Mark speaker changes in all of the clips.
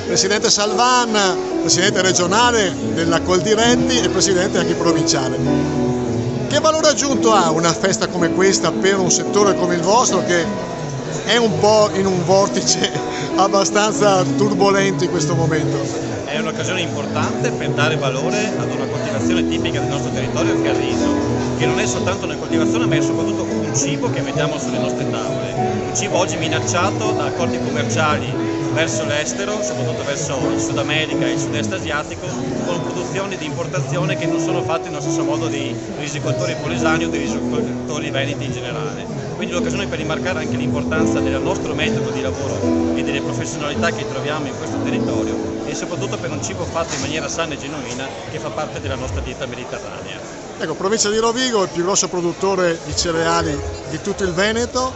Speaker 1: Presidente Salvan, Presidente regionale della Coldiretti e Presidente anche provinciale. Che valore aggiunto ha una festa come questa per un settore come il vostro che è un po' in un vortice abbastanza turbolento in questo momento?
Speaker 2: È un'occasione importante per dare valore ad una coltivazione tipica del nostro territorio che è il riso, che non è soltanto una coltivazione ma è soprattutto un cibo che vediamo sulle nostre tavole, un cibo oggi minacciato da accordi commerciali verso l'estero, soprattutto verso il Sud America e il Sud-Est asiatico, con produzioni di importazione che non sono fatte nello stesso modo dei risicoltori polesani o dei risicoltori veneti in generale. Quindi l'occasione per rimarcare anche l'importanza del nostro metodo di lavoro e delle professionalità che troviamo in questo territorio e soprattutto per un cibo fatto in maniera sana e genuina che fa parte della nostra dieta mediterranea.
Speaker 1: Ecco, provincia di Rovigo, il più grosso produttore di cereali di tutto il Veneto.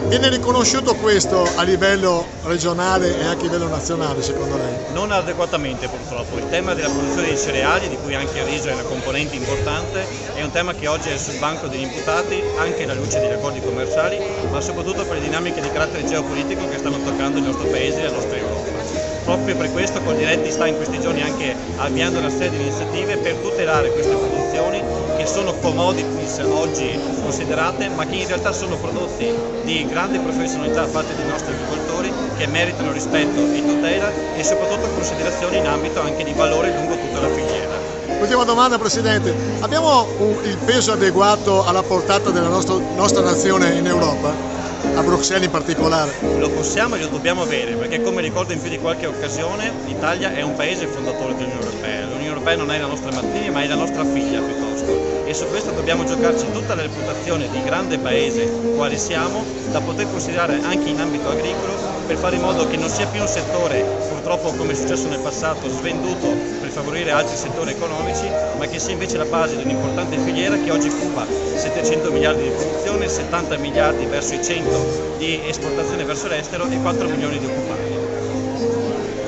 Speaker 1: Viene riconosciuto questo a livello regionale e anche a livello nazionale, secondo lei?
Speaker 2: Non adeguatamente purtroppo. Il tema della produzione di cereali, di cui anche il riso è una componente importante, è un tema che oggi è sul banco degli imputati, anche alla luce degli accordi commerciali, ma soprattutto per le dinamiche di carattere geopolitico che stanno toccando il nostro paese e la nostra Europa. Proprio per questo Coldiretti sta in questi giorni anche avviando una serie di iniziative per tutelare queste produzioni che sono commodities oggi considerate, ma che in realtà sono prodotti di grande professionalità fatte dai nostri agricoltori che meritano rispetto e tutela e soprattutto considerazioni in ambito anche di valore lungo tutta la filiera.
Speaker 1: Ultima domanda, Presidente. Abbiamo il peso adeguato alla portata della nostra nazione in Europa? A Bruxelles in particolare?
Speaker 2: Lo possiamo e lo dobbiamo avere, perché come ricordo in più di qualche occasione, l'Italia è un paese fondatore dell'Unione Europea. L'Unione Europea non è la nostra matrigna, ma è la nostra figlia piuttosto. E su questo dobbiamo giocarci tutta la reputazione di grande paese quale siamo, da poter considerare anche in ambito agricolo, per fare in modo che non sia più un settore, purtroppo come è successo nel passato, svenduto per favorire altri settori economici, ma che sia invece la base di un'importante filiera che oggi cuba 700 miliardi di produzione, 70 miliardi verso i 100 di esportazione verso l'estero e 4 milioni di occupati.